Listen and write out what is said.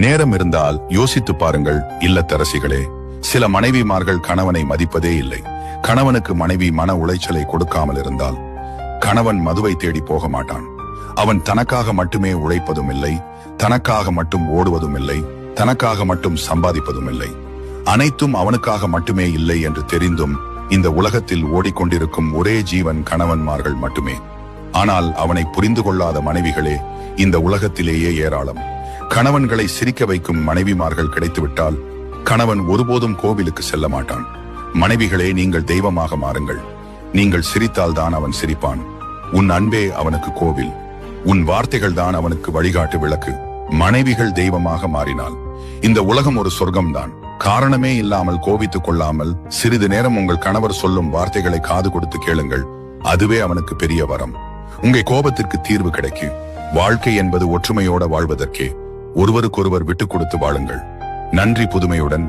நேரம் இருந்தால் யோசித்து பாருங்கள் இல்லத்தரசிகளே. சில மனைவிமார்கள் கணவனை மதிப்பதே இல்லை. கணவனுக்கு மனைவி மன உளைச்சலை கொடுக்காமல் இருந்தால் கணவன் மதுவை தேடி போக மாட்டான். அவன் தனக்காக மட்டுமே உழைப்பதும் இல்லை, தனக்காக மட்டும் ஓடுவதும் இல்லை, தனக்காக மட்டும் சம்பாதிப்பதும் இல்லை. அனைத்தும் அவனுக்காக மட்டுமே இல்லை என்று தெரிந்தும் இந்த உலகத்தில் ஓடிக்கொண்டிருக்கும் ஒரே ஜீவன் கணவன்மார்கள் மட்டுமே. ஆனால் அவனை புரிந்து கொள்ளாத மனைவிகளே இந்த உலகத்திலேயே ஏராளம். கணவன்களை சிரிக்க வைக்கும் மனைவிமார்கள் கிடைத்துவிட்டால் கணவன் ஒருபோதும் கோவிலுக்கு செல்ல மாட்டான். மனைவிகளே, நீங்கள் தெய்வமாக மாறுங்கள். நீங்கள் சிரித்தால் தான் அவன் சிரிப்பான். உன் அன்பே அவனுக்கு கோவில், உன் வார்த்தைகள் தான் அவனுக்கு வழிகாட்டு விளக்கு. மனைவிகள் தெய்வமாக மாறினால் இந்த உலகம் ஒரு சொர்க்கம்தான். காரணமே இல்லாமல் கோபித்துக் கொள்ளாமல் சிறிது நேரம் உங்கள் கணவர் சொல்லும் வார்த்தைகளை காது கொடுத்து கேளுங்கள். அதுவே அவனுக்கு பெரிய வரம். உங்கள் கோபத்திற்கு தீர்வு கிடைக்கும். வாழ்க்கை என்பது ஒற்றுமையோட வாழ்வதற்கே. ஒருவருக்கொருவர் விட்டுக் கொடுத்து வாழுங்கள். நன்றி. புதுமையுடன்